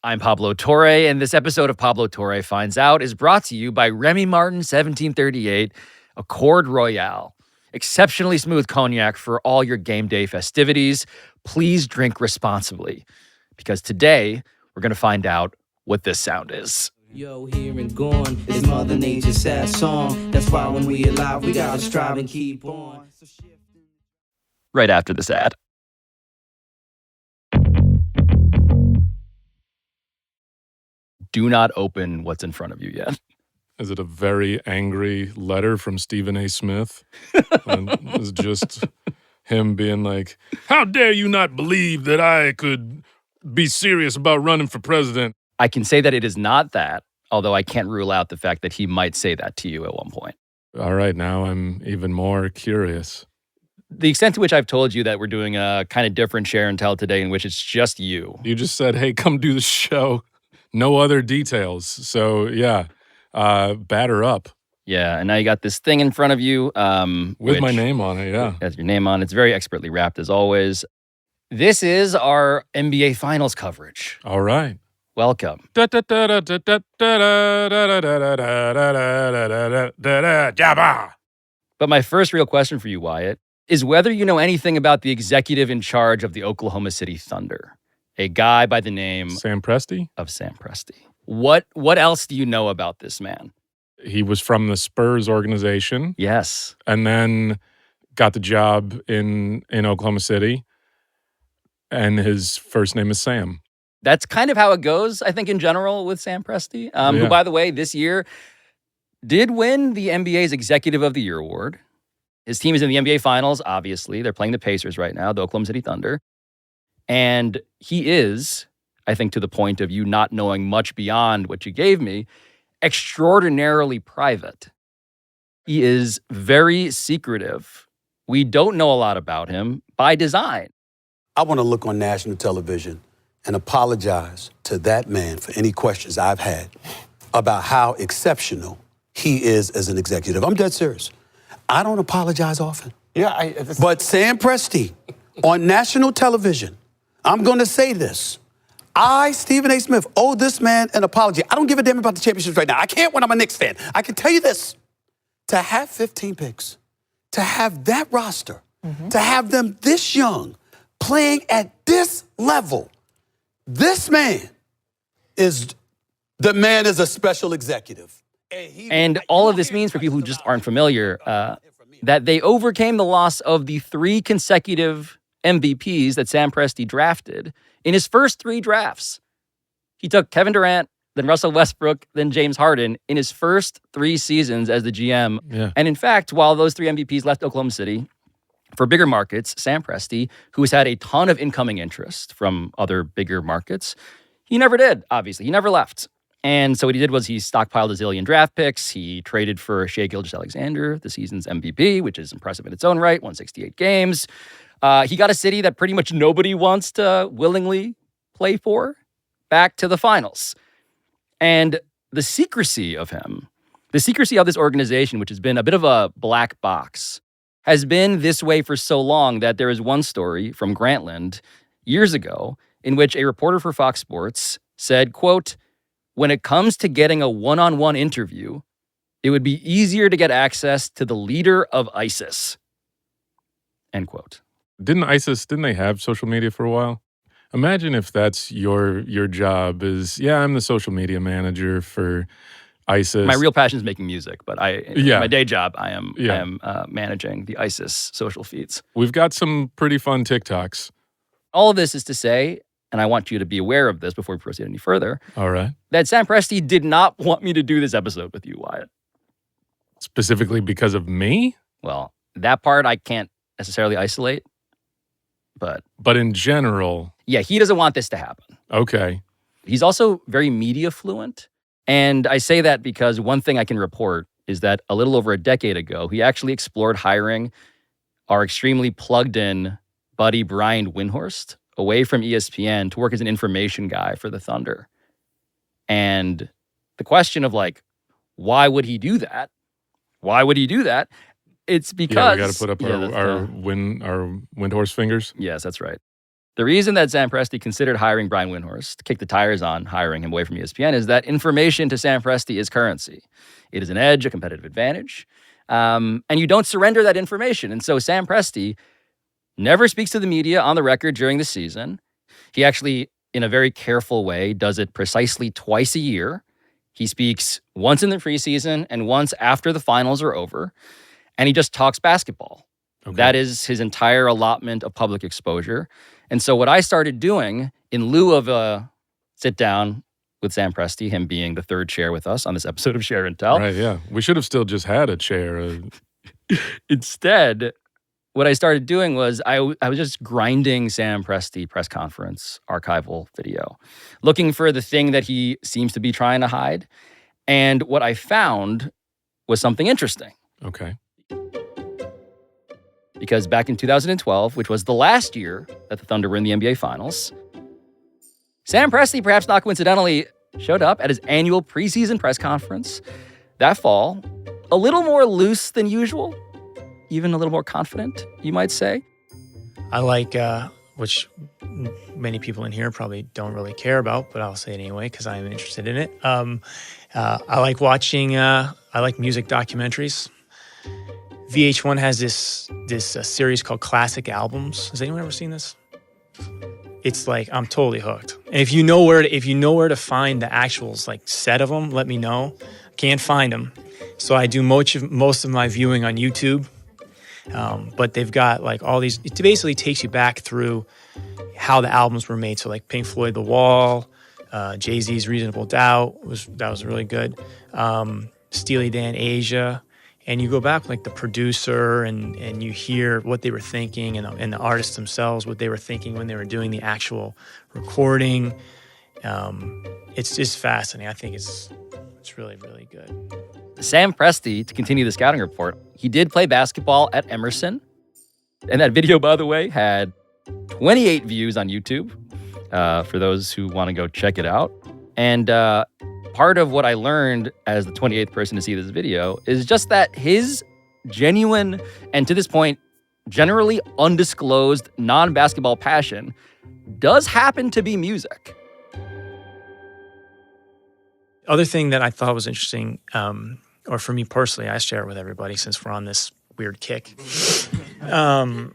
I'm Pablo Torre, and this episode of Pablo Torre Finds Out is brought to you by Remy Martin 1738 Accord Royale. Exceptionally smooth cognac for all your game day festivities. Please drink responsibly, because today we're going to find out what this sound is. Yo, here and gone is Mother Nature's sad song. That's why when we alive, we gotta strive and keep on. Right after this ad. Do not open what's in front of you yet. Is it a very angry letter from Stephen A. Smith? And it's just him being like, how dare you not believe that I could be serious about running for president? I can say that it is not that, although I can't rule out the fact that he might say that to you at one point. All right, now I'm even more curious. The extent to which I've told you that we're doing a kind of different share and tell today in which it's just you. You just said, hey, come do the show. No other details. So, yeah, batter up. Yeah, and now you got this thing in front of you. With my name on it, yeah. Has your name on it. It's very expertly wrapped, as always. This is our NBA Finals coverage. All right. Welcome. But my first real question for you, Wyatt, is whether you know anything about the executive in charge of the Oklahoma City Thunder. A guy by the name Sam Presti? Of Sam Presti. What else do you know about this man? He was from the Spurs organization. Yes. And then got the job in Oklahoma City. And his first name is Sam. That's kind of how it goes, I think, in general with Sam Presti, who, by the way, this year did win the NBA's Executive of the Year award. His team is in the NBA Finals, obviously. They're playing the Pacers right now, the Oklahoma City Thunder. And he is, I think, to the point of you not knowing much beyond what you gave me, extraordinarily private. He is very secretive. We don't know a lot about him by design. I want to look on national television and apologize to that man for any questions I've had about how exceptional he is as an executive. I'm dead serious. I don't apologize often. But Sam Presti, on national television, I'm going to say this. I, Stephen A. Smith, owe this man an apology. I don't give a damn about the championships right now. I can't when I'm a Knicks fan. I can tell you this. To have 15 picks, to have that roster, to have them this young, playing at this level, this man is a special executive. And all of this means, for people who just aren't familiar, that they overcame the loss of the 3 consecutive MVPs that Sam Presti drafted in his first 3 drafts. He took Kevin Durant, then Russell Westbrook, then James Harden in his first 3 seasons as the GM. Yeah. And in fact, while those 3 MVPs left Oklahoma City for bigger markets, Sam Presti, who has had a ton of incoming interest from other bigger markets, he never did, obviously. He never left. And so what he did was he stockpiled a zillion draft picks. He traded for Shai Gilgeous-Alexander, the season's MVP, which is impressive in its own right, 168 games. He got a city that pretty much nobody wants to willingly play for back to the finals. And the secrecy of him, the secrecy of this organization, which has been a bit of a black box, has been this way for so long that there is one story from Grantland years ago in which a reporter for Fox Sports said, quote, when it comes to getting a one-on-one interview, it would be easier to get access to the leader of ISIS, end quote. Didn't they have social media for a while? Imagine if that's your job is, I'm the social media manager for ISIS. My real passion is making music, but my day job, I am managing the ISIS social feeds. We've got some pretty fun TikToks. All of this is to say, and I want you to be aware of this before we proceed any further, all right, that Sam Presti did not want me to do this episode with you, Wyatt. Specifically because of me? Well, that part I can't necessarily isolate. But in general. Yeah, he doesn't want this to happen. Okay. He's also very media fluent. And I say that because one thing I can report is that a little over a decade ago, he actually explored hiring our extremely plugged-in buddy Brian Windhorst away from ESPN to work as an information guy for the Thunder. And the question of why would he do that? It's because we got to put up our Windhorse fingers. Yes, that's right. The reason that Sam Presti considered hiring Brian Windhorst to kick the tires on hiring him away from ESPN is that information to Sam Presti is currency. It is an edge, a competitive advantage, and you don't surrender that information. And so Sam Presti never speaks to the media on the record during the season. He actually, in a very careful way, does it precisely twice a year. He speaks once in the preseason and once after the finals are over, and he just talks basketball. Okay. That is his entire allotment of public exposure. And so what I started doing, in lieu of a sit down with Sam Presti, him being the third chair with us on this episode of Share and Tell. Right, yeah. We should have still just had a chair. Instead, what I started doing was I was just grinding Sam Presti press conference archival video, looking for the thing that he seems to be trying to hide. And what I found was something interesting. Okay. Because back in 2012, which was the last year that the Thunder were in the NBA Finals, Sam Presti, perhaps not coincidentally, showed up at his annual preseason press conference that fall, a little more loose than usual, even a little more confident, you might say. I like, which many people in here probably don't really care about, but I'll say it anyway because I'm interested in it. I like watching, I like music documentaries. VH1 has this series called Classic Albums. Has anyone ever seen this? It's like I'm totally hooked. And if you know where to find the actual like set of them, let me know. Can't find them, so I do most of my viewing on YouTube. But they've got like all these. It basically takes you back through how the albums were made. So like Pink Floyd, The Wall, Jay-Z's Reasonable Doubt was really good. Steely Dan, Asia. And you go back like the producer and you hear what they were thinking and the artists themselves, what they were thinking when they were doing the actual recording. It's just fascinating. I think it's really, really good. Sam Presti, to continue the scouting report, he did play basketball at Emerson. And that video, by the way, had 28 views on YouTube for those who want to go check it out. And part of what I learned as the 28th person to see this video is just that his genuine and to this point, generally undisclosed non-basketball passion does happen to be music. Other thing that I thought was interesting, or for me personally, I share it with everybody since we're on this weird kick. And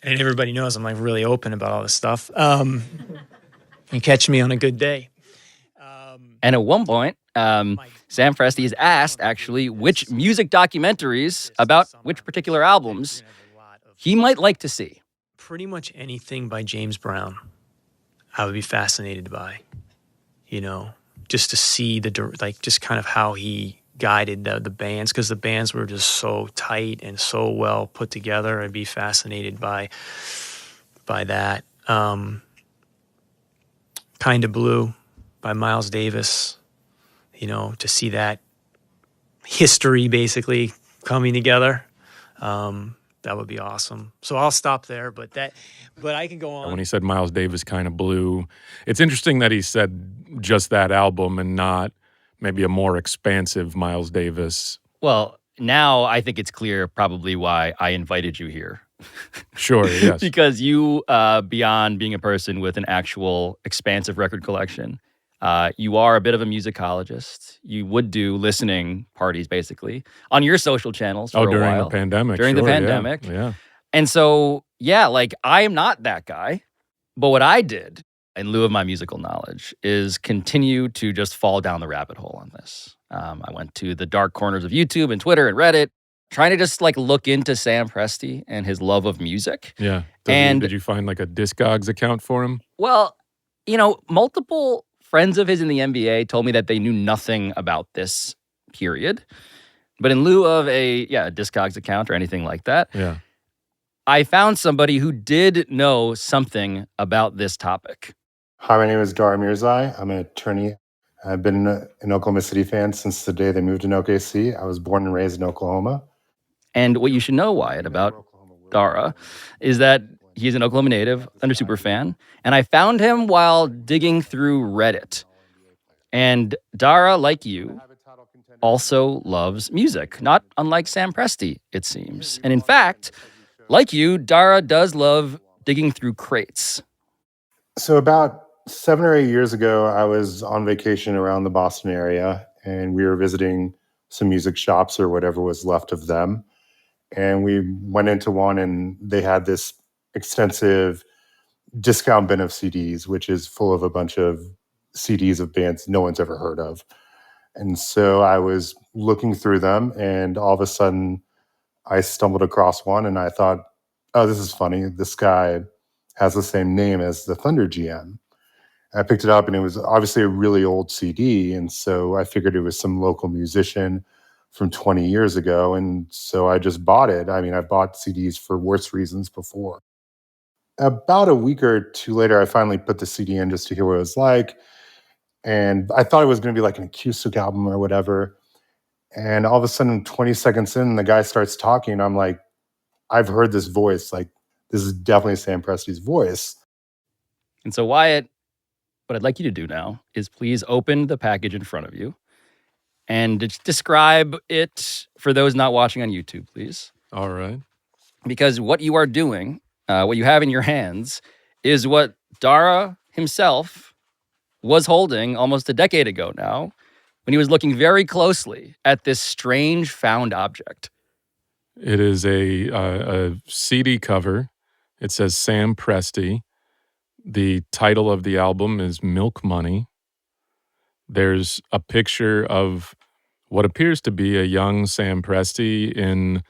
everybody knows I'm like really open about all this stuff. You catch me on a good day. And at one point, Sam Presti is asked, actually, which music documentaries about which particular albums he might like to see. Pretty much anything by James Brown, I would be fascinated by, just to see just kind of how he guided the bands, because the bands were just so tight and so well put together. I'd be fascinated by that. Kinda Blue by Miles Davis, to see that history basically coming together. That would be awesome. So I'll stop there, but I can go on. When he said Miles Davis Kinda Blue, it's interesting that he said just that album and not maybe a more expansive Miles Davis. Well, now I think it's clear probably why I invited you here. Sure, yes. Because you, beyond being a person with an actual expansive record collection, you are a bit of a musicologist. You would do listening parties, basically, on your social channels for a during while. the pandemic. During the pandemic. Yeah. And so, I am not that guy. But what I did, in lieu of my musical knowledge, is continue to just fall down the rabbit hole on this. I went to the dark corners of YouTube and Twitter and Reddit, trying to just look into Sam Presti and his love of music. Yeah. Did you find a Discogs account for him? Well, multiple friends of his in the NBA told me that they knew nothing about this period. But in lieu of a Discogs account or anything like that, I found somebody who did know something about this topic. Hi, my name is Dara Mirzai. I'm an attorney. I've been an Oklahoma City fan since the day they moved to OKC. I was born and raised in Oklahoma. And what you should know, Wyatt, about Dara is that he's an Oklahoma native, Thunder super fan, and I found him while digging through Reddit. And Dara, like you, also loves music, not unlike Sam Presti, it seems. And in fact, like you, Dara does love digging through crates. So about 7 or 8 years ago, I was on vacation around the Boston area, and we were visiting some music shops or whatever was left of them. And we went into one, and they had this extensive discount bin of CDs, which is full of a bunch of CDs of bands no one's ever heard of. And so I was looking through them, and all of a sudden I stumbled across one, and I thought, oh, this is funny. This guy has the same name as the Thunder GM. I picked it up, and it was obviously a really old CD. And so I figured it was some local musician from 20 years ago. And so I just bought it. I mean, I bought CDs for worse reasons before. About a week or two later, I finally put the CD in just to hear what it was like. And I thought it was going to be like an acoustic album or whatever. And all of a sudden, 20 seconds in, the guy starts talking. I'm like, I've heard this voice. Like, this is definitely Sam Presti's voice. And so, Wyatt, what I'd like you to do now is please open the package in front of you and describe it for those not watching on YouTube, please. All right. Because what you are doing, what you have in your hands, is what Dara himself was holding almost a decade ago now, when he was looking very closely at this strange found object. It is a CD cover. It says Sam Presti. The title of the album is Milk Money. There's a picture of what appears to be a young Sam Presti in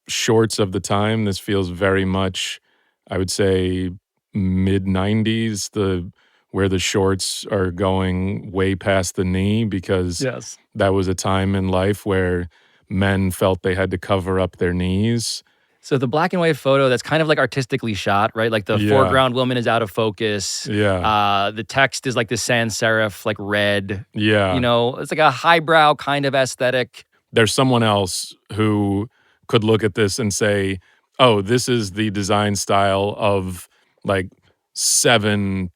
shorts of the time. This feels very much, I would say, mid-90s, where the shorts are going way past the knee, because Yes. that was a time in life where men felt they had to cover up their knees. So the black and white photo that's kind of like artistically shot, right? Like the foreground woman is out of focus. Yeah. The text is like this sans serif, like red. Yeah. You know, it's like a highbrow kind of aesthetic. There's someone else who could look at this and say, oh, this is the design style of like 7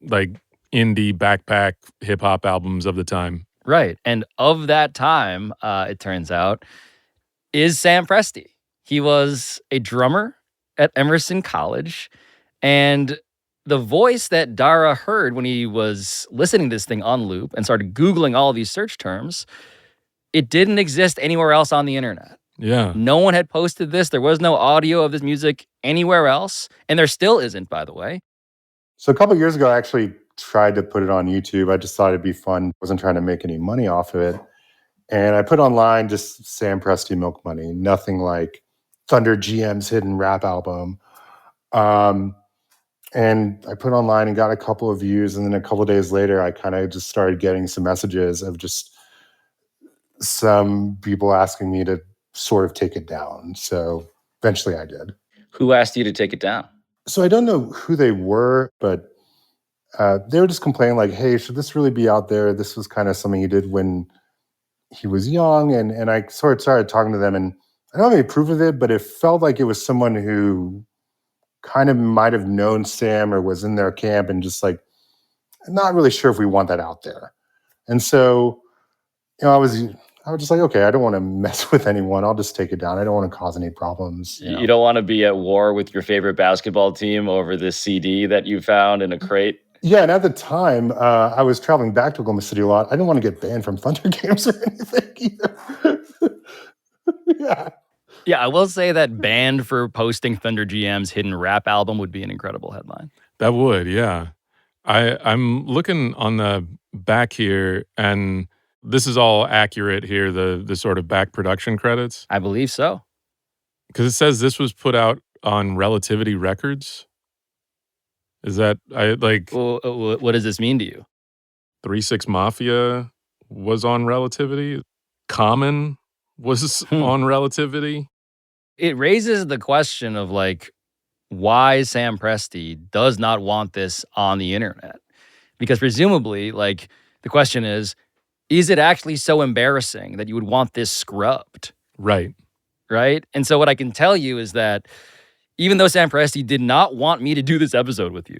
like indie backpack hip hop albums of the time. Right. And of that time, it turns out, is Sam Presti. He was a drummer at Emerson College. And the voice that Dara heard when he was listening to this thing on loop and started Googling all of these search terms, it didn't exist anywhere else on the internet. Yeah. No one had posted this. There was no audio of this music anywhere else. And there still isn't, by the way. So a couple of years ago, I actually tried to put it on YouTube. I just thought it'd be fun. Wasn't trying to make any money off of it. And I put online just Sam Presti Milk Money, nothing like Thunder GM's hidden rap album. And I put online and got a couple of views. And then a couple of days later, I kind of just started getting some messages of just some people asking me to sort of take it down. So eventually I did. Who asked you to take it down? So I don't know who they were, but they were just complaining like, hey, should this really be out there? This was kind of something he did when he was young. And I sort of started talking to them, and I don't have any proof of it, but it felt like it was someone who kind of might have known Sam or was in their camp and just like, not really sure if we want that out there. And so, I was just like, okay, I don't want to mess with anyone. I'll just take it down. I don't want to cause any problems. You don't want to be at war with your favorite basketball team over this CD that you found in a crate? Yeah, and at the time, I was traveling back to Oklahoma City a lot. I didn't want to get banned from Thunder games or anything either. Yeah. Yeah, I will say that banned for posting Thunder GM's hidden rap album would be an incredible headline. That would, yeah. I'm looking on the back here, and this is all accurate here, the sort of back production credits. I believe so. Because it says this was put out on Relativity Records. Is that, Well, what does this mean to you? 3 6 Mafia was on Relativity? Common was on Relativity? It raises the question of like, why Sam Presti does not want this on the internet. Because presumably, like, the question is it actually so embarrassing that you would want this scrubbed? Right. Right? And so what I can tell you is that even though Sam Presti did not want me to do this episode with you,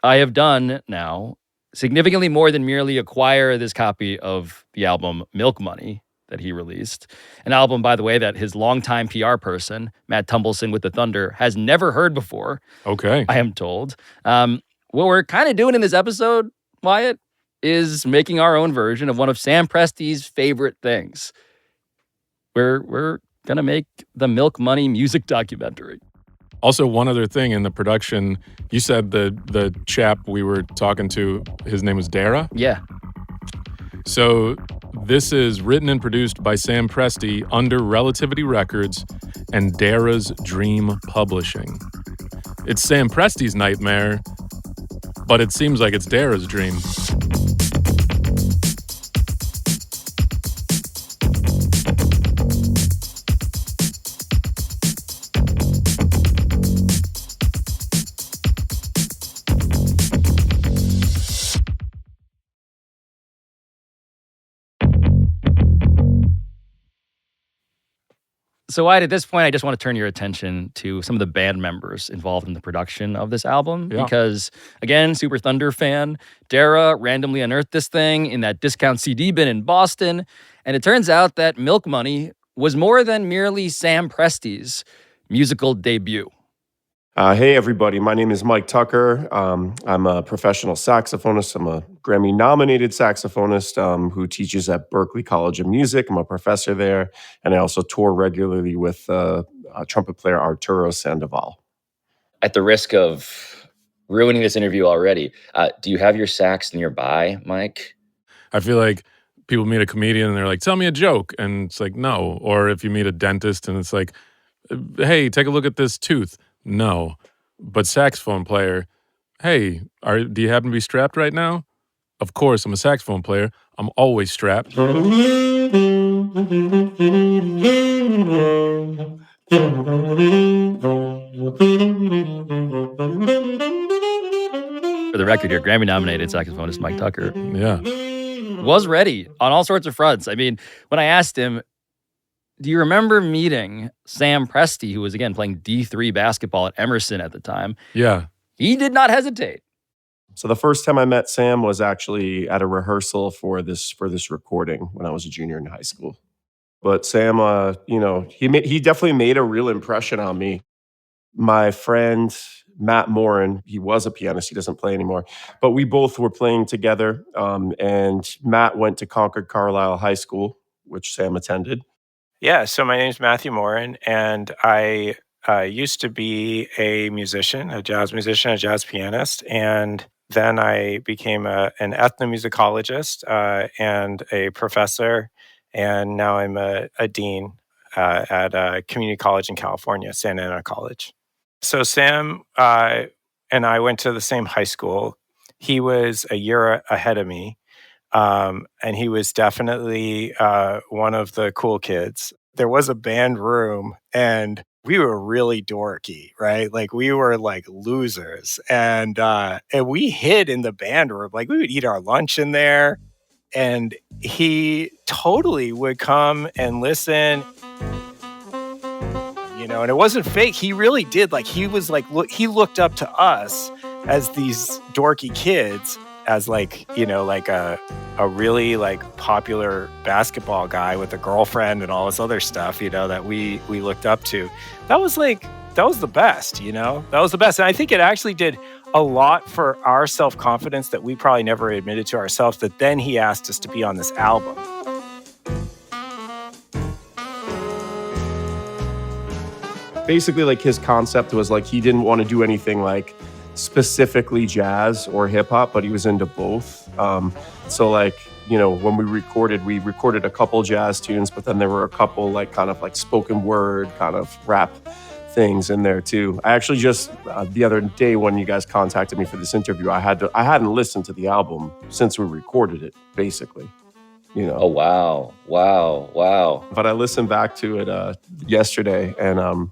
I have done now significantly more than merely acquire this copy of the album Milk Money that he released. An album, by the way, that his longtime PR person, Matt Tumbleson with the Thunder, has never heard before. Okay. I am told. what we're kind of doing in this episode, Wyatt, is making our own version of one of Sam Presti's favorite things. We're gonna make the Milk Money music documentary. Also, one other thing in the production, you said the chap we were talking to, his name was Dara? Yeah. So this is written and produced by Sam Presti under Relativity Records and Dara's Dream Publishing. It's Sam Presti's nightmare, but it seems like it's Dara's dream. So, Wyatt, at this point, I just want to turn your attention to some of the band members involved in the production of this album. Yeah. Because, again, Super Thunder fan, Dara randomly unearthed this thing in that discount CD bin in Boston. And it turns out that Milk Money was more than merely Sam Presti's musical debut. Hey, everybody. My name is Mike Tucker. I'm a professional saxophonist. I'm a Grammy-nominated saxophonist who teaches at Berklee College of Music. I'm a professor there. And I also tour regularly with trumpet player Arturo Sandoval. At the risk of ruining this interview already, do you have your sax nearby, Mike? I feel like people meet a comedian and they're like, tell me a joke. And it's like, no. Or if you meet a dentist and it's like, hey, take a look at this tooth. No. But saxophone player, hey, do you happen to be strapped right now? Of course, I'm a saxophone player. I'm always strapped. For the record here, Grammy-nominated saxophonist Mike Tucker Yeah. was ready on all sorts of fronts. I mean, when I asked him, do you remember meeting Sam Presti, who was, again, playing D3 basketball at Emerson at the time? Yeah. He did not hesitate. So the first time I met Sam was actually at a rehearsal for this recording when I was a junior in high school. But Sam, he definitely made a real impression on me. My friend Matt Morin, he was a pianist. He doesn't play anymore. But we both were playing together. And Matt went to Concord Carlisle High School, which Sam attended. Yeah, so my name's Matthew Morin, and I used to be a musician, a jazz musician, a jazz pianist, and then I became an ethnomusicologist and a professor, and now I'm a dean at a community college in California, Santa Ana College. So Sam and I went to the same high school. He was a year ahead of me. And he was definitely one of the cool kids. There was a band room and we were really dorky, right? Like we were like losers. And we hid in the band room. Like we would eat our lunch in there. And he totally would come and listen. And it wasn't fake. He really did. Like he was like, he looked up to us as these dorky kids, as like a really like popular basketball guy with a girlfriend and all this other stuff, that we looked up to. That was the best, that was the best. And I think it actually did a lot for our self-confidence that we probably never admitted to ourselves, that then he asked us to be on this album. Basically, like his concept was like he didn't want to do anything like specifically jazz or hip hop, but he was into both. So like, when we recorded a couple jazz tunes, but then there were a couple like kind of like spoken word kind of rap things in there too. I actually just the other day when you guys contacted me for this interview, I hadn't listened to the album since we recorded it, basically. Oh, wow. But I listened back to it yesterday, and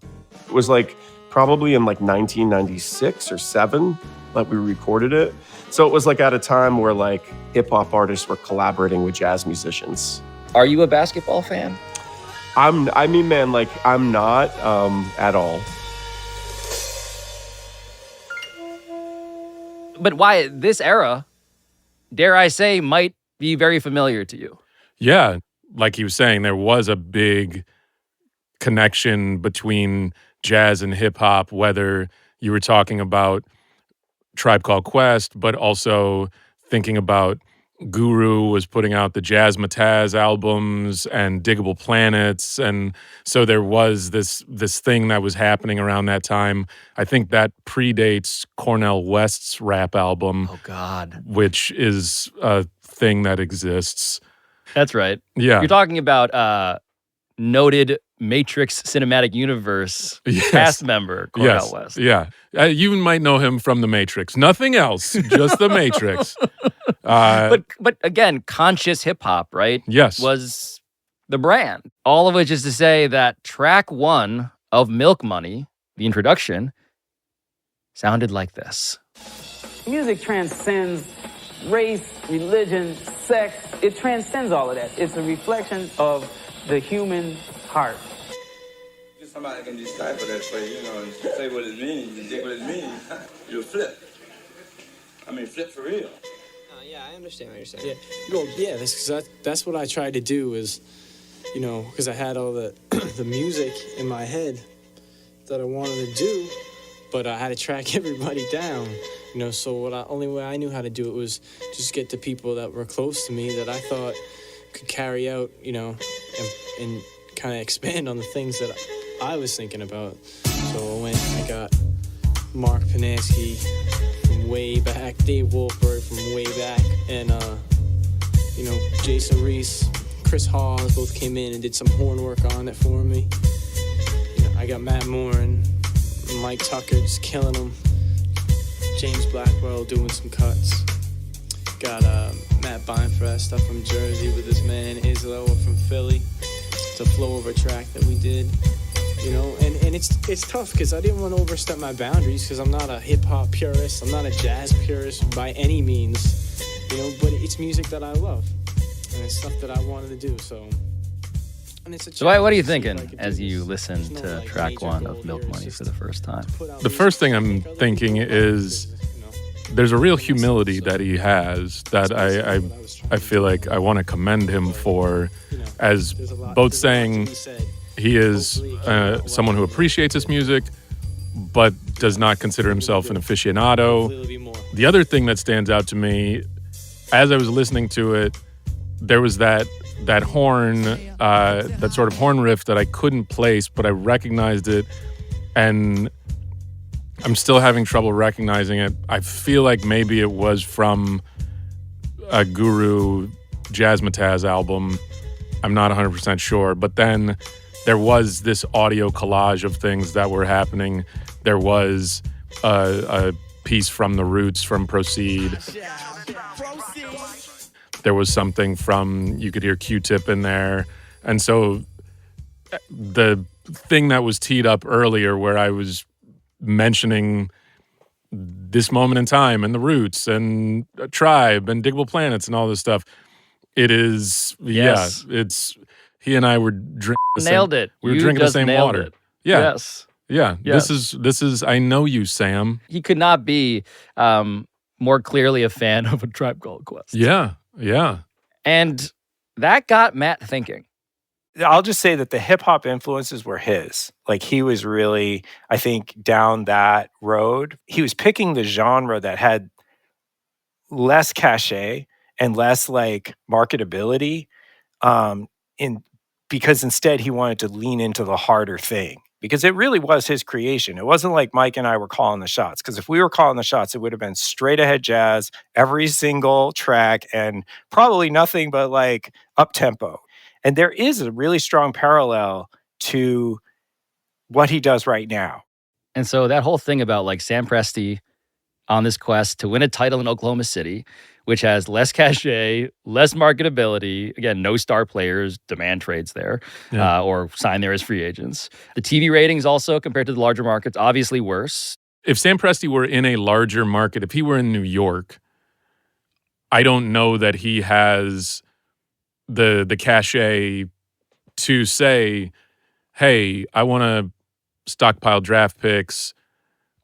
it was like probably in like 1996 or 7 that we recorded it. So it was like at a time where like hip hop artists were collaborating with jazz musicians. Are you a basketball fan? I'm not at all. But why this era, dare I say, might be very familiar to you. Yeah. Like he was saying, there was a big connection between jazz and hip hop, whether you were talking about Tribe Called Quest, but also thinking about Guru was putting out the Jazzmatazz albums and Diggable Planets, and so there was this thing that was happening around that time. I think that predates Cornel West's rap album. Oh God, which is a thing that exists. That's right. Yeah, you're talking about noted Matrix Cinematic Universe cast member Cornel West. Yeah, you might know him from The Matrix. Nothing else, just The Matrix. But again, conscious hip hop, right? Yes. Was the brand. All of which is to say that track 1 of Milk Money, the introduction, sounded like this. Music transcends race, religion, sex. It transcends all of that. It's a reflection of the human heart. Somebody can decipher that for you, say what it means, and dig what it means. You'll flip. I mean, flip for real. Yeah, I understand what you're saying. Yeah, that's what I tried to do is, because I had all the the music in my head that I wanted to do, but I had to track everybody down. So only way I knew how to do it was just get the people that were close to me that I thought could carry out, and kind of expand on the things that I was thinking about. So I got Mark Panansky from way back, Dave Wolfberg from way back, and Jason Reese, Chris Hawes both came in and did some horn work on it for me. I got Matt Moore and Mike Tucker just killing them. James Blackwell doing some cuts. Got Matt Beinfrest up from Jersey with his man Isloa from Philly. It's a flow over track that we did. And it's tough because I didn't want to overstep my boundaries because I'm not a hip-hop purist. I'm not a jazz purist by any means, but it's music that I love. And it's stuff that I wanted to do, so... So what are you thinking as you listen to track 1 of Milk Money for the first time? The first thing I'm thinking is there's a real humility that he has that I feel like I want to commend him for, as both saying he is someone who appreciates his music but does not consider himself an aficionado. The other thing that stands out to me as I was listening to it, there was that horn, that sort of horn riff that I couldn't place, but I recognized it, and I'm still having trouble recognizing it. I feel like maybe it was from a Guru Jazzmatazz album. I'm not 100% sure, but then there was this audio collage of things that were happening. There was a piece from The Roots from Proceed. There was something from, you could hear Q-Tip in there. And so the thing that was teed up earlier where I was mentioning this moment in time and The Roots and Tribe and Diggable Planets and all this stuff, it is, it's, he and I were drinking Nailed it. We were drinking the same water. It. Yeah. Yes. Yeah. Yes. This is, I know you, Sam. He could not be more clearly a fan of A Tribe Called Quest. Yeah. Yeah. And that got Matt thinking. I'll just say that the hip hop influences were his. Like, he was really, I think, down that road. He was picking the genre that had less cachet and less like marketability, because instead he wanted to lean into the harder thing. Because it really was his creation. It wasn't like Mike and I were calling the shots. Because if we were calling the shots, it would have been straight ahead jazz, every single track, and probably nothing but like up tempo. And there is a really strong parallel to what he does right now. And so that whole thing about like Sam Presti on this quest to win a title in Oklahoma City, which has less cachet, less marketability. Again, no star players demand trades there or sign there as free agents. The TV ratings also, compared to the larger markets, obviously worse. If Sam Presti were in a larger market, if he were in New York, I don't know that he has the cachet to say, hey, I want to stockpile draft picks.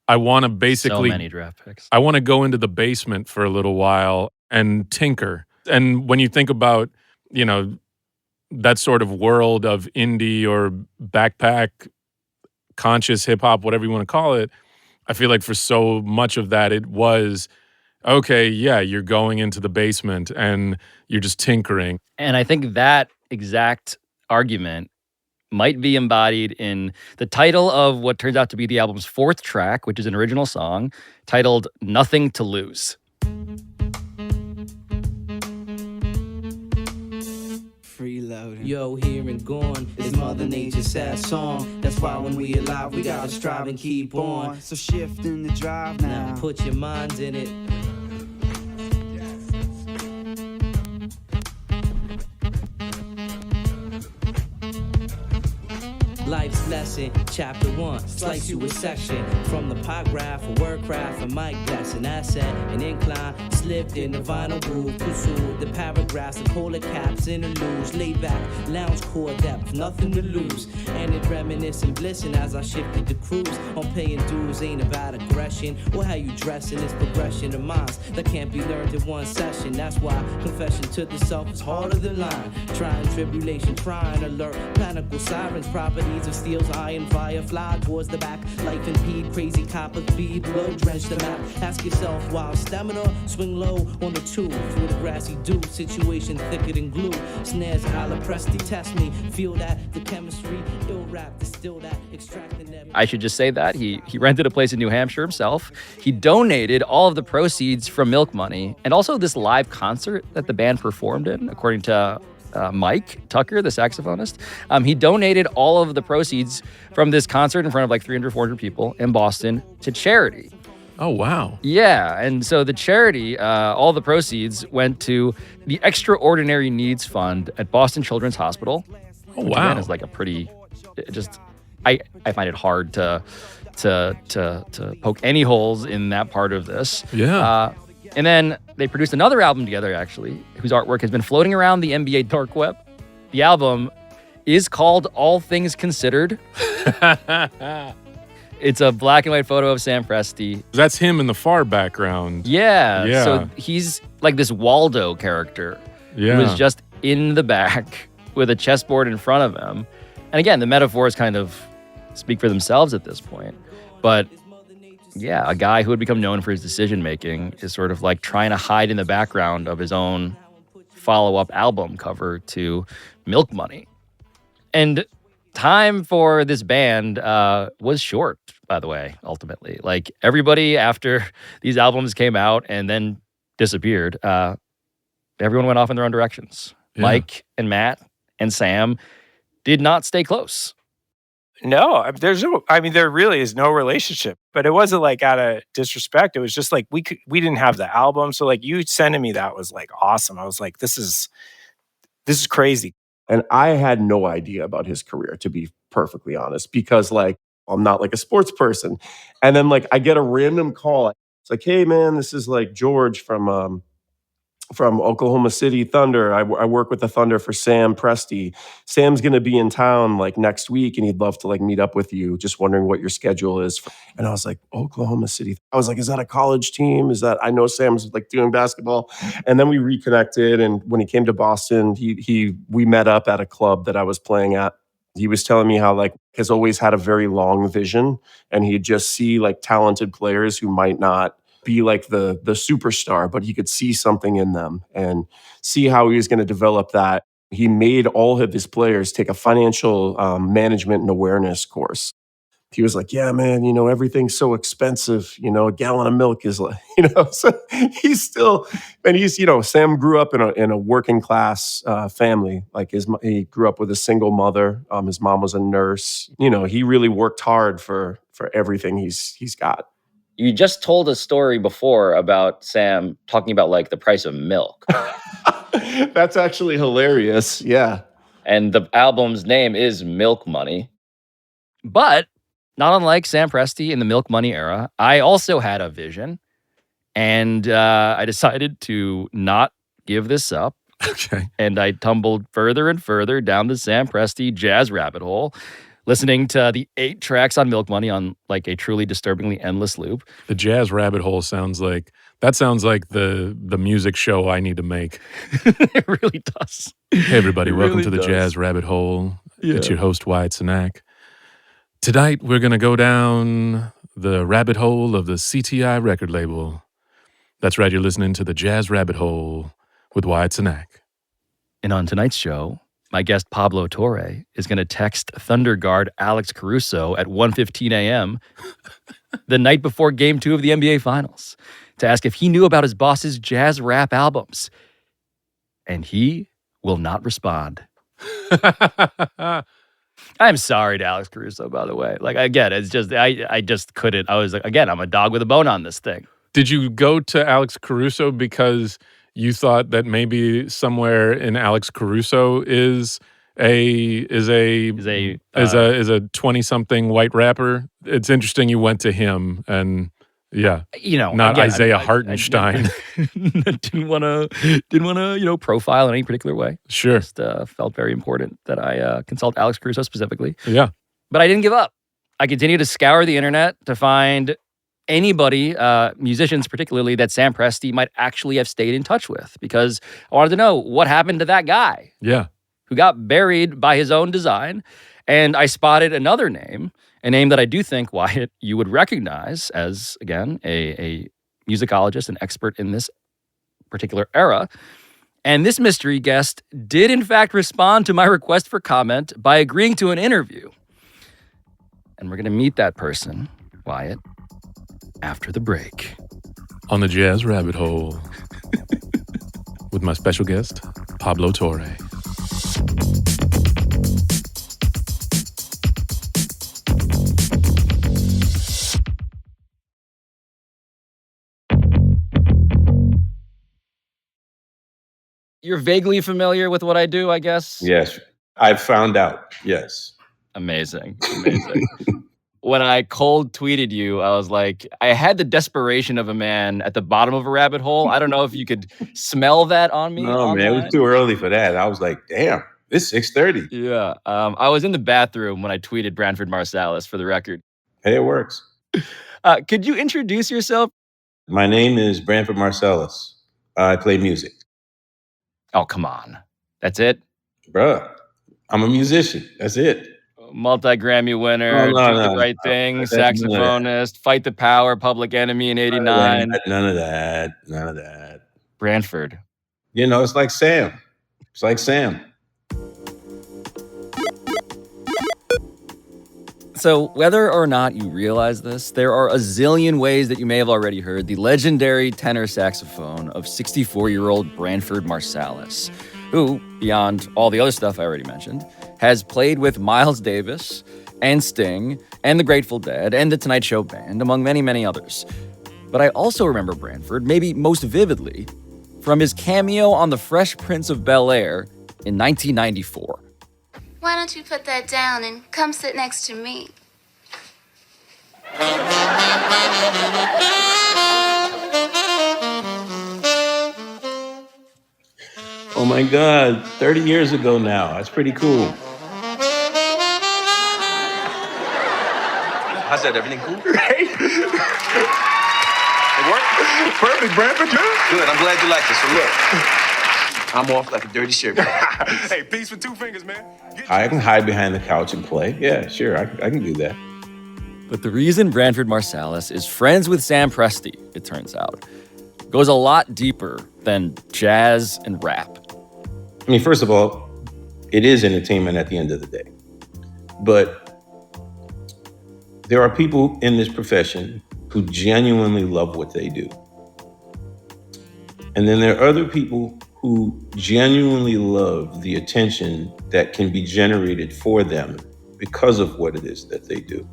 I want to basically... So many draft picks. I want to go into the basement for a little while and tinker. And when you think about, that sort of world of indie or backpack, conscious hip-hop, whatever you want to call it, I feel like for so much of that, it was, okay, yeah, you're going into the basement and you're just tinkering. And I think that exact argument might be embodied in the title of what turns out to be the album's fourth track, which is an original song titled Nothing to Lose. Yo, here and gone is Mother Nature's sad song. That's why when we alive, we gotta strive and keep on. So shift in the drive now. Put your mind in it. Life's lesson, chapter 1, slice you a section from the paragraph, a word craft, and mic blessing, ascent, and incline, slipped in the vinyl groove, pursued the paragraphs, the polar caps, interludes, laid back, lounge core depth, nothing to lose, and it reminiscing, blissing as I shifted the cruise, on paying dues, ain't about aggression, or how you dressing, it's progression of minds, that can't be learned in one session, that's why confession to the self is harder than lying, trying tribulation, trying alert, panical sirens, properties of steel's iron fire, fly towards the back, life impede, crazy copper feed, blood drench the map, ask yourself why stamina, swing low on the two, through the grassy dew, situation thicker than glue, snares a la Presti, test me, feel that, the chemistry, ill rap, distill that, extract the never. I should just say that he rented a place in New Hampshire himself. He donated all of the proceeds from Milk Money and also this live concert that the band performed in, according to Mike Tucker, the saxophonist. He donated all of the proceeds from this concert in front of like 300, 400 people in Boston to charity. Oh, wow. Yeah, and so the charity, all the proceeds went to the Extraordinary Needs Fund at Boston Children's Hospital. Oh, which wow. again is like a pretty, just, I find it hard to poke any holes in that part of this. Yeah. And then they produced another album together, actually, whose artwork has been floating around the NBA dark web. The album is called All Things Considered. It's a black and white photo of Sam Presti. That's him in the far background. Yeah. So he's like this Waldo character who is just in the back with a chessboard in front of him. And again, the metaphors kind of speak for themselves at this point. But yeah, a guy who had become known for his decision-making is sort of like trying to hide in the background of his own follow-up album cover to Milk Money. And time for this band was short, by the way, ultimately. Like, everybody after these albums came out and then disappeared, everyone went off in their own directions. Yeah. Mike and Matt and Sam did not stay close. No, there really is no relationship, but it wasn't like out of disrespect. It was just like, we didn't have the album. So like you sending me that was like awesome. I was like, this is crazy. And I had no idea about his career, to be perfectly honest, because like, I'm not like a sports person. And then like, I get a random call. It's like, hey man, this is like George from Oklahoma City Thunder. I work with the Thunder for Sam Presti. Sam's going to be in town like next week and he'd love to like meet up with you. Just wondering what your schedule is. And I was like, Oklahoma City. I was like, is that a college team? I know Sam's like doing basketball. And then we reconnected. And when he came to Boston, we met up at a club that I was playing at. He was telling me how like has always had a very long vision and he'd just see like talented players who might not be like the superstar, but he could see something in them and see how he was going to develop that. He made all of his players take a financial management and awareness course. He was like, yeah, man, everything's so expensive. A gallon of milk is like, so he's still, and he's, Sam grew up in a working class family. Like he grew up with a single mother. His mom was a nurse. He really worked hard for everything he's got. You just told a story before about Sam talking about like the price of milk. That's actually hilarious. Yeah. And the album's name is Milk Money. But not unlike Sam Presti in the Milk Money era, I also had a vision. And I decided to not give this up. Okay. And I tumbled further and further down the Sam Presti jazz rabbit hole, listening to the 8 tracks on Milk Money on like a truly disturbingly endless loop. The jazz rabbit hole sounds like the music show I need to make. It really does. Hey everybody, welcome really to the does. Jazz Rabbit Hole. Yeah. It's your host Wyatt Cenac. Tonight we're gonna go down the rabbit hole of the CTI record label. That's right, you're listening to the Jazz Rabbit Hole with Wyatt Cenac. And on tonight's show, my guest Pablo Torre is going to text Thunder guard Alex Caruso at 1:15 a.m. the night before Game 2 of the NBA Finals to ask if he knew about his boss's jazz rap albums. And he will not respond. I'm sorry to Alex Caruso, by the way. Like, again, it's just, I just couldn't. I was like, again, I'm a dog with a bone on this thing. Did you go to Alex Caruso because you thought that maybe somewhere in Alex Caruso is a 20-something white rapper? It's interesting you went to him and not again, Isaiah Hartenstein. Didn't want to, profile in any particular way. Sure. Just felt very important that I consult Alex Caruso specifically. Yeah. But I didn't give up. I continued to scour the internet to find anybody, musicians particularly, that Sam Presti might actually have stayed in touch with, because I wanted to know what happened to that guy. Yeah. Who got buried by his own design. And I spotted another name, a name that I do think, Wyatt, you would recognize as, again, a musicologist, an expert in this particular era. And this mystery guest did, in fact, respond to my request for comment by agreeing to an interview. And we're going to meet that person, Wyatt, after the break. On the Jazz Rabbit Hole with my special guest, Pablo Torre. You're vaguely familiar with what I do, I guess? Yes. I've found out. Yes. Amazing. When I cold tweeted you, I was like, I had the desperation of a man at the bottom of a rabbit hole. I don't know if you could smell that on me. No, man, it was too early for that. I was like, damn, it's 6:30. Yeah. I was in the bathroom when I tweeted Branford Marsalis, for the record. Hey, it works. Could you introduce yourself? My name is Branford Marsalis. I play music. Oh, come on. That's it? Bruh, I'm a musician. That's it. Multi-Grammy winner, Do the Right Thing, saxophonist, Fight the Power, Public Enemy in 89. None of that. Branford. It's like Sam. It's like Sam. So whether or not you realize this, there are a zillion ways that you may have already heard the legendary tenor saxophone of 64-year-old Branford Marsalis, who, beyond all the other stuff I already mentioned, has played with Miles Davis and Sting and the Grateful Dead and the Tonight Show Band, among many, many others. But I also remember Branford, maybe most vividly, from his cameo on The Fresh Prince of Bel-Air in 1994. Why don't you put that down and come sit next to me? Oh my God, 30 years ago now. That's pretty cool. How's that? Everything cool? Right. It worked? Perfect, Branford. Good. I'm glad you like this. So look, I'm off like a dirty shirt. Hey, peace with two fingers, man. I can hide behind the couch and play. Yeah, sure. I can do that. But the reason Branford Marsalis is friends with Sam Presti, it turns out, goes a lot deeper than jazz and rap. I mean, first of all, it is entertainment at the end of the day. But there are people in this profession who genuinely love what they do. And then there are other people who genuinely love the attention that can be generated for them because of what it is that they do.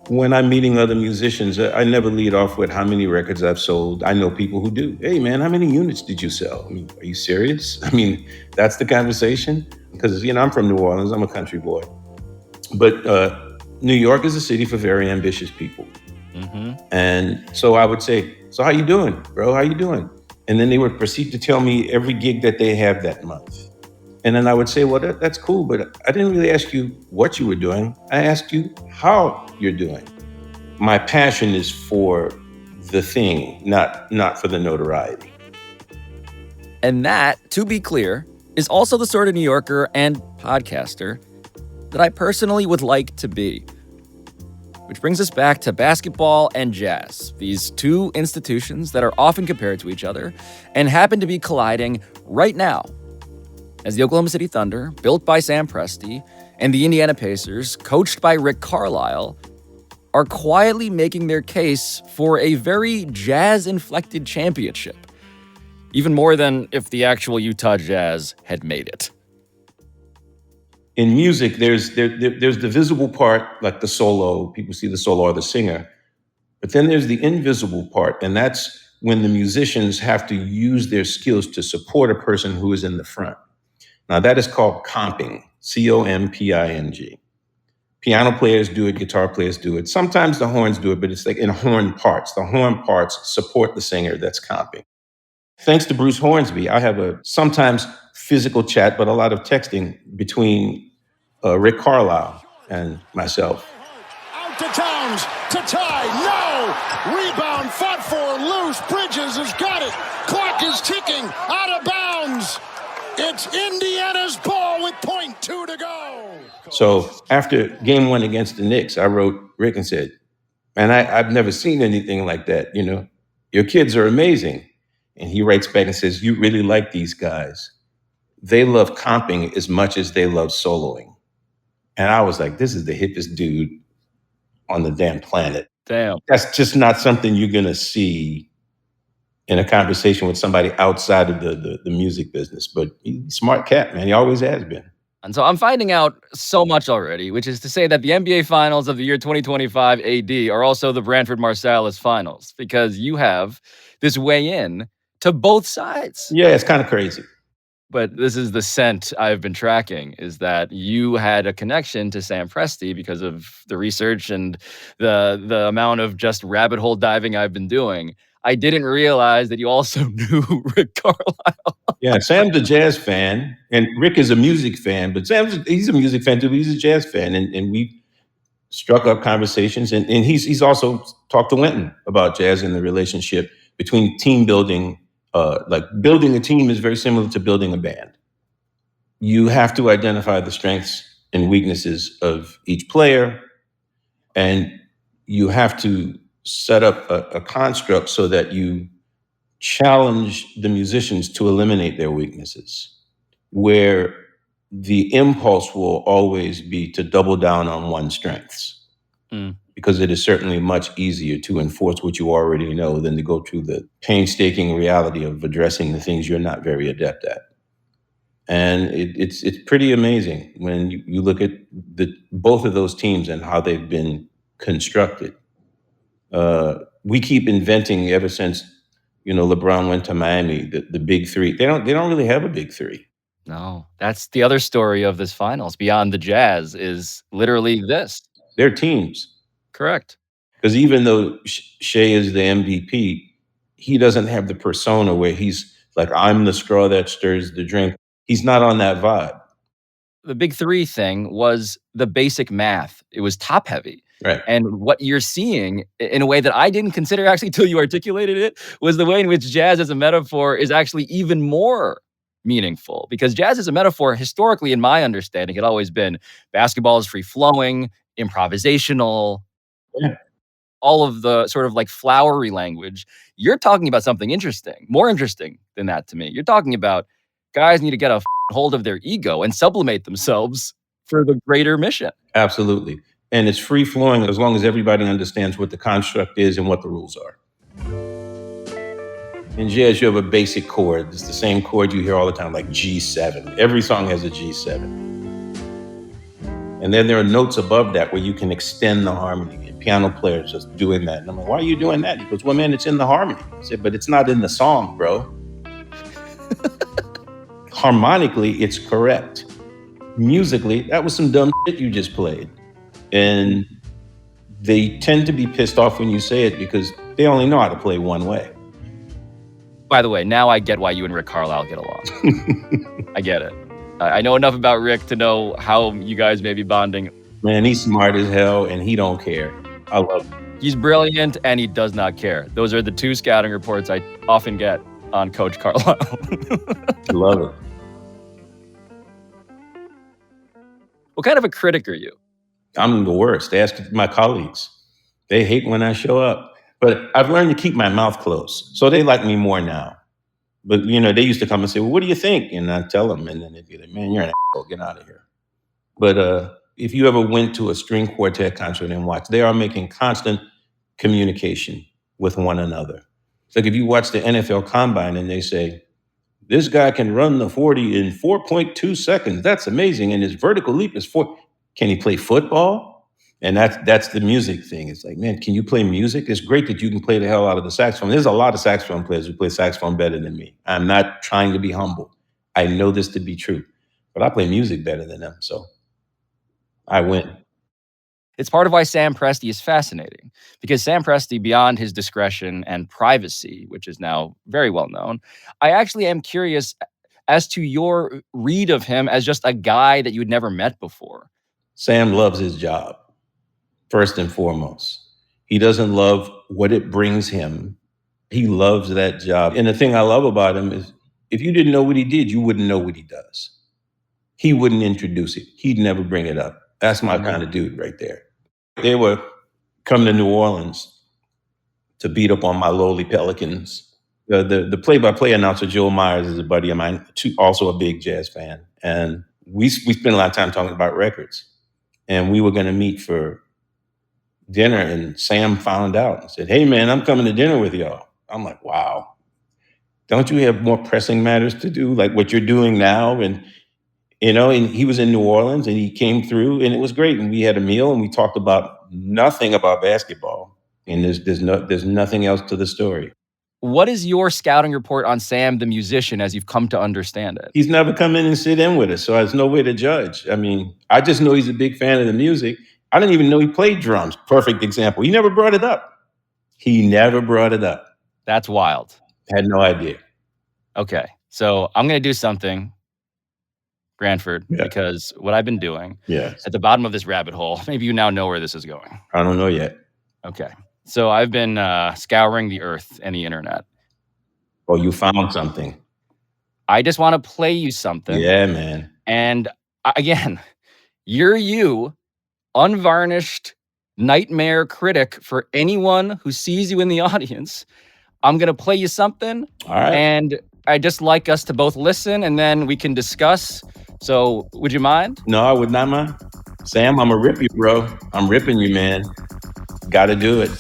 When I'm meeting other musicians, I never lead off with how many records I've sold. I know people who do. Hey, man, how many units did you sell? I mean, are you serious? I mean, that's the conversation. Because, I'm from New Orleans. I'm a country boy. But New York is a city for very ambitious people. Mm-hmm. And so I would say, so how you doing, bro? How you doing? And then they would proceed to tell me every gig that they have that month. And then I would say, well, that's cool, but I didn't really ask you what you were doing. I asked you how you're doing. My passion is for the thing, not for the notoriety. And that, to be clear, is also the sort of New Yorker and podcaster that I personally would like to be. Which brings us back to basketball and jazz, these two institutions that are often compared to each other and happen to be colliding right now. As the Oklahoma City Thunder, built by Sam Presti, and the Indiana Pacers, coached by Rick Carlisle, are quietly making their case for a very jazz-inflected championship, even more than if the actual Utah Jazz had made it. In music, there's the visible part, like the solo. People see the solo or the singer. But then there's the invisible part, and that's when the musicians have to use their skills to support a person who is in the front. Now, that is called comping, C-O-M-P-I-G. Piano players do it, guitar players do it. Sometimes the horns do it, but it's like in horn parts. The horn parts support the singer that's comping. Thanks to Bruce Hornsby, I have a sometimes physical chat, but a lot of texting between Rick Carlisle and myself. Out to Towns, to tie, no! Rebound, fought for, loose, Bridges has got it. Clock is ticking, out of bounds. It's Indiana's ball with .2 to go. So after game one against the Knicks, I wrote Rick and said, man, I've never seen anything like that, you know? Your kids are amazing. And he writes back and says, you really like these guys. They love comping as much as they love soloing. And I was like, this is the hippest dude on the damn planet. Damn. That's just not something you're going to see in a conversation with somebody outside of the music business. But he's a smart cat, man. He always has been. And so I'm finding out so much already, which is to say that the NBA Finals of the year 2025 AD are also the Branford Marsalis Finals, because you have this weigh-in to both sides. Yeah, it's kind of crazy. But this is the scent I've been tracking, is that you had a connection to Sam Presti because of the research and the amount of just rabbit hole diving I've been doing. I didn't realize that you also knew Rick Carlisle. Yeah, Sam's a jazz fan, and Rick is a music fan, but he's a music fan too, but he's a jazz fan. And we struck up conversations, and he's also talked to Winton about jazz and the relationship between team building. Like building a team is very similar to building a band. You have to identify the strengths and weaknesses of each player, and you have to set up a construct so that you challenge the musicians to eliminate their weaknesses, where the impulse will always be to double down on one's strengths. Because it is certainly much easier to enforce what you already know than to go through the painstaking reality of addressing the things you're not very adept at. And it's pretty amazing when you look at both of those teams and how they've been constructed. We keep inventing ever since, LeBron went to Miami, the big three. They don't really have a big three. No, that's the other story of this finals beyond the Jazz is literally this. They're teams. Correct. Because even though Shea is the MVP, he doesn't have the persona where he's like, I'm the straw that stirs the drink. He's not on that vibe. The big three thing was the basic math. It was top heavy. Right. And what you're seeing in a way that I didn't consider actually till you articulated it was the way in which jazz as a metaphor is actually even more meaningful. Because jazz as a metaphor, historically, in my understanding, had always been basketball is free-flowing, improvisational, all of the sort of like flowery language. You're talking about something interesting, more interesting than that to me. You're talking about guys need to get a hold of their ego and sublimate themselves for the greater mission. Absolutely. And it's free flowing as long as everybody understands what the construct is and what the rules are. In jazz, you have a basic chord. It's the same chord you hear all the time, like G7. Every song has a G7. And then there are notes above that where you can extend the harmony. And piano players just doing that. And I'm like, why are you doing that? He goes, well, man, it's in the harmony. I said, but it's not in the song, bro. Harmonically, it's correct. Musically, that was some dumb shit you just played. And they tend to be pissed off when you say it because they only know how to play one way. By the way, now I get why you and Rick Carlisle get along. I get it. I know enough about Rick to know how you guys may be bonding. Man, he's smart as hell and he don't care. I love him. He's brilliant and he does not care. Those are the two scouting reports I often get on Coach Carlisle. Love it. What kind of a critic are you? I'm the worst. Ask my colleagues. They hate when I show up. But I've learned to keep my mouth closed. So they like me more now. But, they used to come and say, well, what do you think? And I tell them, and then they'd be like, man, you're an asshole. Get out of here. But if you ever went to a string quartet concert and watched, they are making constant communication with one another. It's like if you watch the NFL Combine and they say, this guy can run the 40 in 4.2 seconds. That's amazing. And his vertical leap is 4. Can he play football? And that's the music thing. It's like, man, can you play music? It's great that you can play the hell out of the saxophone. There's a lot of saxophone players who play saxophone better than me. I'm not trying to be humble. I know this to be true. But I play music better than them, so I win. It's part of why Sam Presti is fascinating, because Sam Presti, beyond his discretion and privacy, which is now very well known, I actually am curious as to your read of him as just a guy that you had never met before. Sam loves his job, first and foremost. He doesn't love what it brings him. He loves that job. And the thing I love about him is if you didn't know what he did, you wouldn't know what he does. He wouldn't introduce it. He'd never bring it up. That's my kind of dude right there. They were coming to New Orleans to beat up on my lowly Pelicans. The play-by-play announcer, Joe Myers, is a buddy of mine, also a big jazz fan. And we spent a lot of time talking about records. And we were going to meet for dinner, and Sam found out and said, hey, man, I'm coming to dinner with y'all. I'm like, wow. Don't you have more pressing matters to do, like what you're doing now? And and he was in New Orleans and he came through and it was great. And we had a meal and we talked about nothing about basketball. And there's nothing else to the story. What is your scouting report on Sam, the musician, as you've come to understand it? He's never come in and sit in with us, so there's no way to judge. I mean, I just know he's a big fan of the music. I didn't even know he played drums. Perfect example. He never brought it up. That's wild. Had no idea. Okay, so I'm going to do something, Branford, because what I've been doing at the bottom of this rabbit hole, maybe you now know where this is going. I don't know yet. Okay. So I've been scouring the earth and the internet. Oh, you found something. I just want to play you something. Yeah, man. And again, you, unvarnished nightmare critic for anyone who sees you in the audience. I'm going to play you something. All right. And I'd just like us to both listen and then we can discuss. So would you mind? No, I would not mind. Sam, I'm going to rip you, bro. I'm ripping you, man. Got to do it.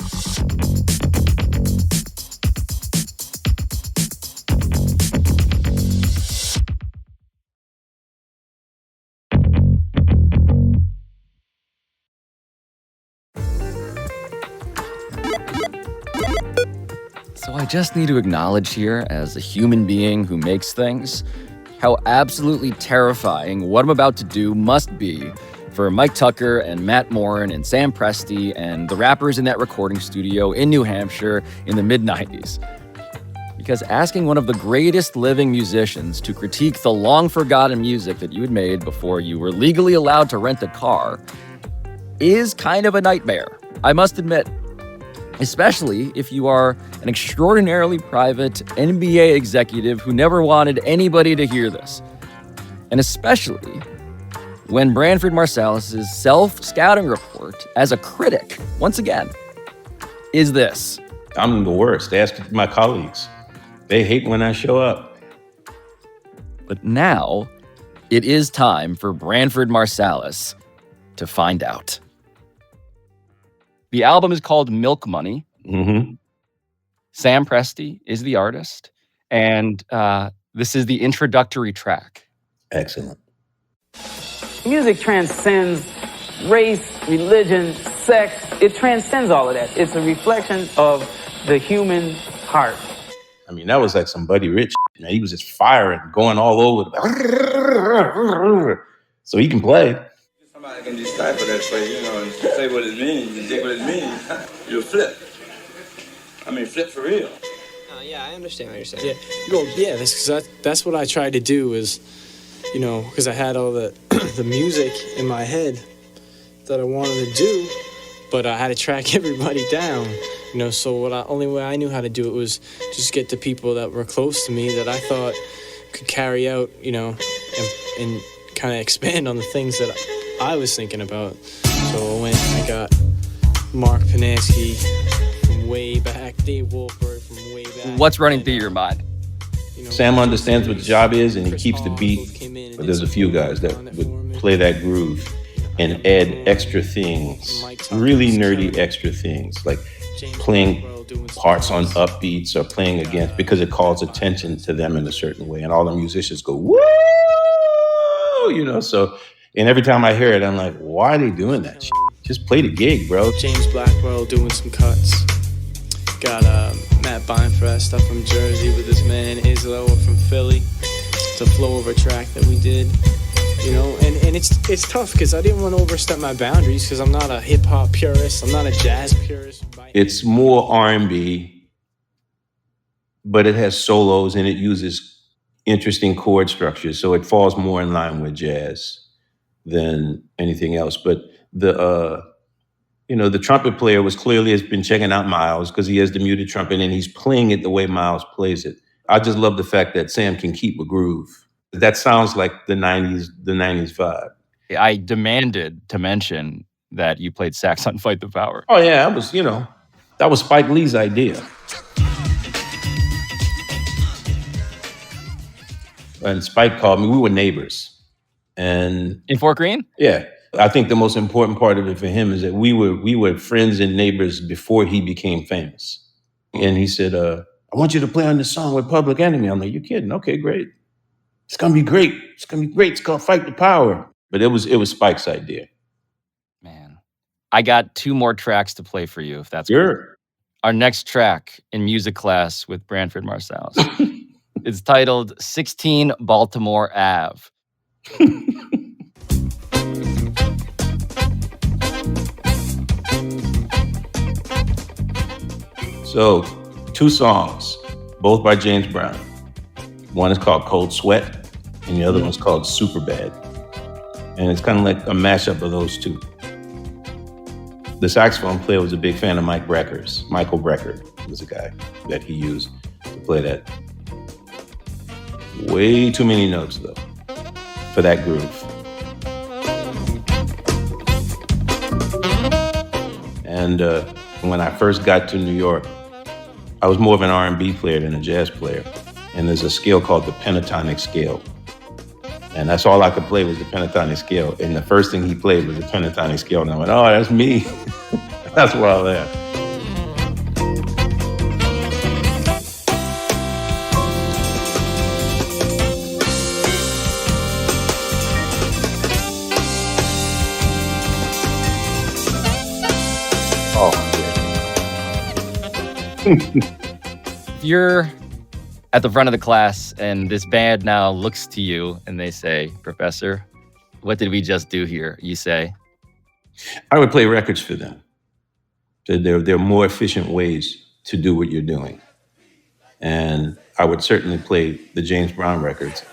So I just need to acknowledge here, as a human being who makes things, how absolutely terrifying what I'm about to do must be for Mike Tucker and Matt Morin and Sam Presti and the rappers in that recording studio in New Hampshire in the mid-90s. Because asking one of the greatest living musicians to critique the long-forgotten music that you had made before you were legally allowed to rent a car is kind of a nightmare, I must admit. Especially if you are an extraordinarily private NBA executive who never wanted anybody to hear this. And especially when Branford Marsalis' self-scouting report as a critic, once again, is this. I'm the worst. Ask my colleagues. They hate when I show up. But now, it is time for Branford Marsalis to find out. The album is called Milk Money. Mm-hmm. Sam Presti is the artist. And this is the introductory track. Excellent. Music transcends race, religion, sex. It transcends all of that. It's a reflection of the human heart. I mean, that was like some Buddy Rich. Man. He was just firing, going all over. So he can play. Somebody can decipher that for you, and say what it means, and dig what it means. You'll flip. I mean, flip for real. Yeah, I understand what you're saying. Yeah, that's what I tried to do is, because I had all the the music in my head that I wanted to do, but I had to track everybody down. So only way I knew how to do it was just get the people that were close to me that I thought could carry out, and kind of expand on the things that I was thinking about. So I got Mark Panansky from way back, Dave Wolfberg from way back. What's running through your mind? Sam understands what the job is and he keeps the beat, but there's a few guys that would play that groove and add extra things, really nerdy extra things, like playing parts on upbeats or playing against, because it calls attention to them in a certain way. And all the musicians go, woo, so, and every time I hear it, I'm like, why are they doing that shit? Just play the gig, bro. James Blackwell doing some cuts. Got Matt Branford up from Jersey with this man Isloa from Philly. It's a flow over track that we did, and it's tough because I didn't want to overstep my boundaries because I'm not a hip hop purist, I'm not a jazz purist. It's more R&B, but it has solos and it uses interesting chord structures, so it falls more in line with jazz than anything else. But the trumpet player has been checking out Miles because he has the muted trumpet and he's playing it the way Miles plays it. I just love the fact that Sam can keep a groove. That sounds like the 90s vibe. I demanded to mention that you played sax on Fight the Power. Oh yeah, that was Spike Lee's idea. And Spike called me. We were neighbors. And in Fort Greene? Yeah. I think the most important part of it for him is that we were friends and neighbors before he became famous. And he said, I want you to play on this song with Public Enemy. I'm like, you're kidding? Okay, great. It's gonna be great. It's gonna be great. It's called Fight the Power. But it was Spike's idea. Man, I got 2 more tracks to play for you, if that's sure. Cool. Our next track in music class with Branford Marsalis is titled 16 Baltimore Ave. So, 2 songs, both by James Brown. One is called Cold Sweat, and the other one's called Super Bad. And it's kind of like a mashup of those 2. The saxophone player was a big fan of Michael Brecker was the guy that he used to play that. Way too many notes, though, for that groove. And when I first got to New York, I was more of an R&B player than a jazz player. And there's a scale called the pentatonic scale. And that's all I could play was the pentatonic scale. And the first thing he played was the pentatonic scale. And I went, oh, that's me. That's where I was at. If you're at the front of the class and this band now looks to you and they say, Professor, what did we just do here? You say? I would play records for them. There are more efficient ways to do what you're doing. And I would certainly play the James Brown records.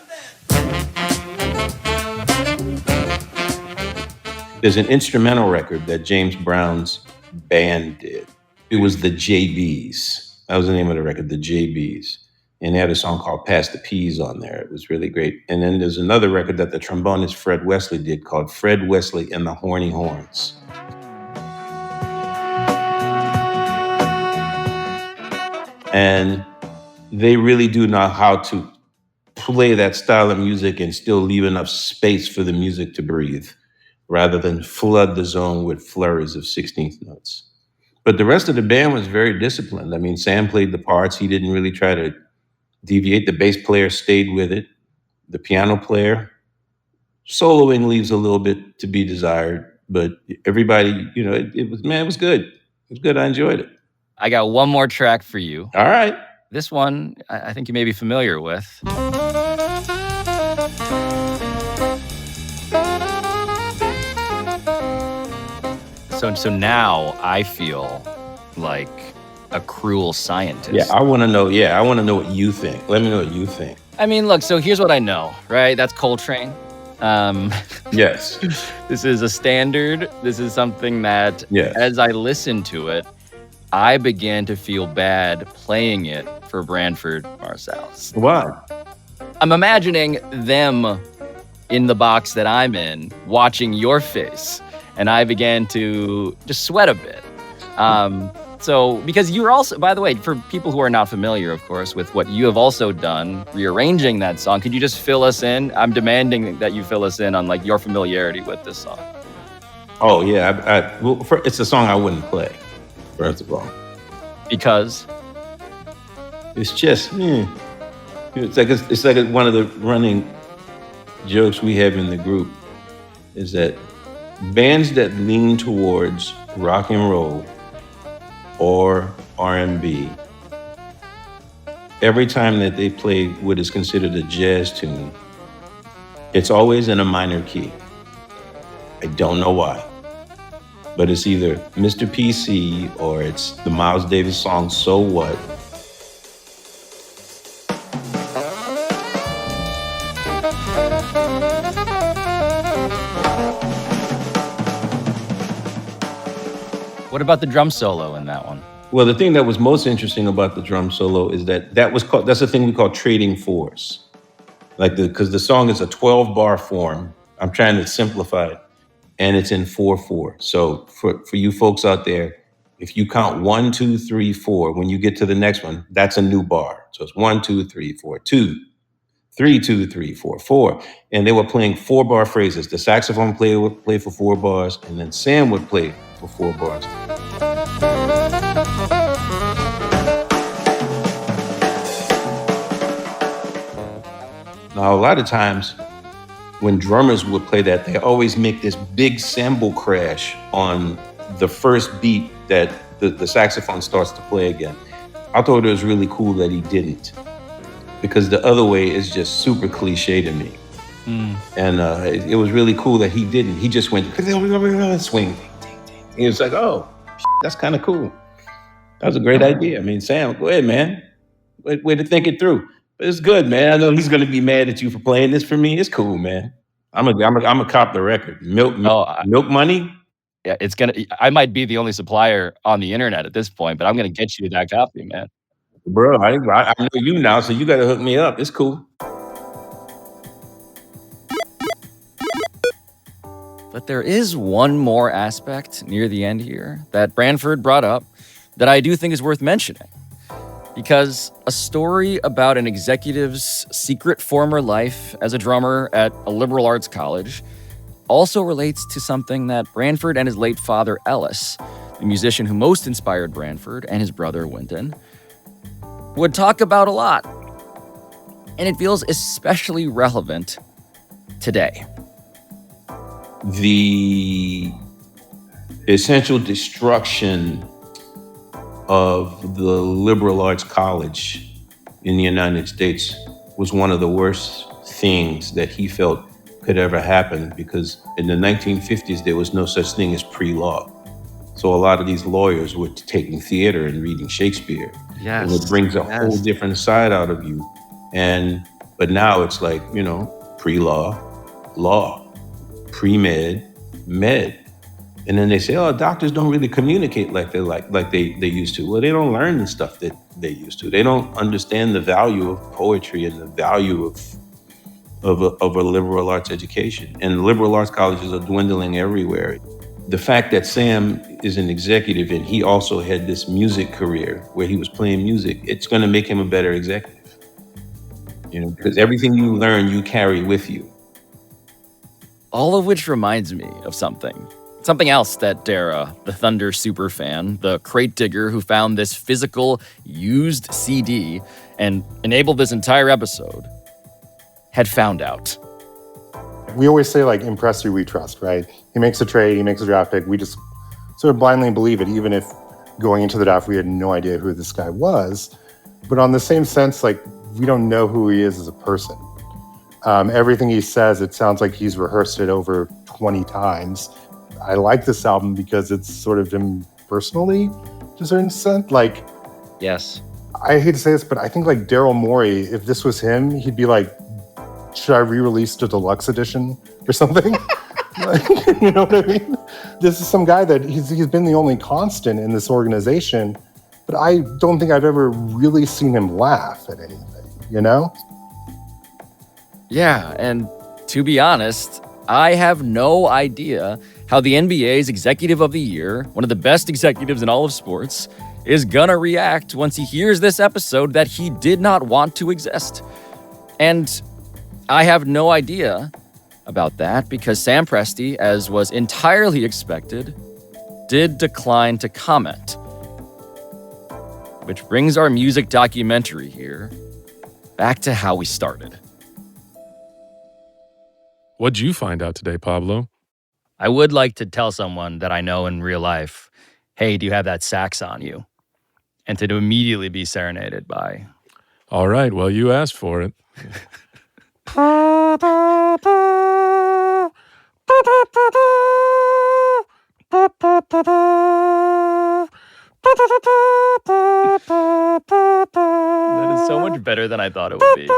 There's an instrumental record that James Brown's band did. It was the JBs. That was the name of the record, the JBs. And they had a song called Pass the Peas on there. It was really great. And then there's another record that the trombonist Fred Wesley did called Fred Wesley and the Horny Horns. And they really do know how to play that style of music and still leave enough space for the music to breathe, rather than flood the zone with flurries of 16th notes. But the rest of the band was very disciplined. I mean, Sam played the parts. He didn't really try to deviate. The bass player stayed with it. The piano player, soloing leaves a little bit to be desired, but everybody, it was good. It was good. I enjoyed it. I got one more track for you. All right. This one, I think you may be familiar with. So now I feel like a cruel scientist. Yeah, I want to know what you think. Let me know what you think. I mean, look, so here's what I know, right? That's Coltrane. Yes. This is a standard. This is something that, as I listen to it, I began to feel bad playing it for Branford Marsalis. Why? I'm imagining them in the box that I'm in, watching your face, and I began to just sweat a bit. So, because you're also, by the way, for people who are not familiar, of course, with what you have also done, rearranging that song, could you just fill us in? I'm demanding that you fill us in on like your familiarity with this song. Oh yeah, it's a song I wouldn't play. First of all, because it's just it's like one of the running jokes we have in the group is that bands that lean towards rock and roll or R&B, every time that they play what is considered a jazz tune, it's always in a minor key. I don't know why, but it's either Mr. PC or it's the Miles Davis song, So What? What about the drum solo in that one? Well, the thing that was most interesting about the drum solo is that's the thing we call trading fours. Because the song is a 12-bar form. I'm trying to simplify it. And it's in 4/4. So for you folks out there, if you count 1, 2, 3, 4, when you get to the next one, that's a new bar. So it's 1, 2, 3, 4, 2, 3, 2, 3, 4, 4. And they were playing 4-bar phrases. The saxophone player would play for 4 bars, and then Sam would play for 4 bars. Now, a lot of times when drummers would play that, they always make this big cymbal crash on the first beat that the saxophone starts to play again. I thought it was really cool that he didn't, because the other way is just super cliche to me. And it was really cool that he didn't. He just went swing. He was like, oh, that's kind of cool. That was a great idea. I mean, Sam, go ahead, man. Way to think it through. But it's good, man. I know he's gonna be mad at you for playing this for me. It's cool, man. I'm a cop the record. Milk money. Yeah, I might be the only supplier on the internet at this point, but I'm gonna get you that copy, man. Bro, I know you now, so you gotta hook me up. It's cool. But there is one more aspect near the end here that Branford brought up that I do think is worth mentioning. Because a story about an executive's secret former life as a drummer at a liberal arts college also relates to something that Branford and his late father, Ellis, the musician who most inspired Branford and his brother, Wynton, would talk about a lot. And it feels especially relevant today. The essential destruction of the liberal arts college in the United States was one of the worst things that he felt could ever happen, because in the 1950s, there was no such thing as pre-law. So a lot of these lawyers were taking theater and reading Shakespeare. Yes. And it brings a whole different side out of you. But now it's like, pre-law, law, pre-med, med. And then they say, oh, doctors don't really communicate like they used to. Well, they don't learn the stuff that they used to. They don't understand the value of poetry and the value of a liberal arts education. And liberal arts colleges are dwindling everywhere. The fact that Sam is an executive and he also had this music career where he was playing music, it's going to make him a better executive. Because everything you learn, you carry with you. All of which reminds me of something else that Dara, the Thunder super fan, the crate digger who found this physical used CD and enabled this entire episode, had found out. We always say, like, in Presti we trust, right? He makes a trade, he makes a draft pick. We just sort of blindly believe it, even if going into the draft we had no idea who this guy was. But on the same sense, like, we don't know who he is as a person. Everything he says, it sounds like he's rehearsed it over 20 times. I like this album because it's sort of him personally, to a certain extent. Like, yes, I hate to say this, but I think like Daryl Morey, if this was him, he'd be like, should I re-release the deluxe edition or something? Like, you know what I mean? This is some guy that he's been the only constant in this organization, but I don't think I've ever really seen him laugh at anything, you know? Yeah, and to be honest, I have no idea how the NBA's Executive of the Year, one of the best executives in all of sports, is gonna react once he hears this episode that he did not want to exist. And I have no idea about that because Sam Presti, as was entirely expected, did decline to comment. Which brings our music documentary here back to how we started. What'd you find out today, Pablo? I would like to tell someone that I know in real life, hey, do you have that sax on you? And to immediately be serenaded by. All right, well, you asked for it. That is so much better than I thought it would be.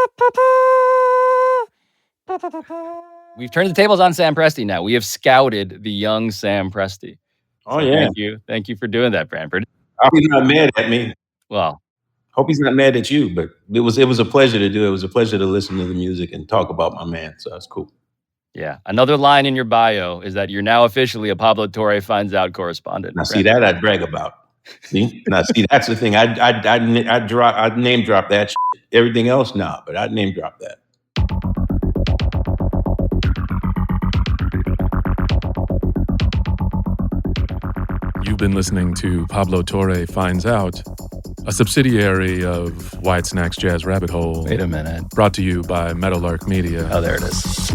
We've turned the tables on Sam Presti now. We have scouted the young Sam Presti. Oh, yeah. Thank you. Thank you for doing that, Branford. I hope he's not mad at me. Well, hope he's not mad at you, but it was a pleasure to do it. It was a pleasure to listen to the music and talk about my man, so that's cool. Yeah. Another line in your bio is that you're now officially a Pablo Torre Finds Out correspondent. Now, see, that I'd brag about. See? Now, see, that's the thing. I'd name drop that shit. Everything else, nah, but I'd name drop that. You've been listening to Pablo Torre Finds Out, a subsidiary of Wyatt Cenac's Jazz Rabbit Hole. Wait a minute. Brought to you by Meadowlark Media. Oh, there it is.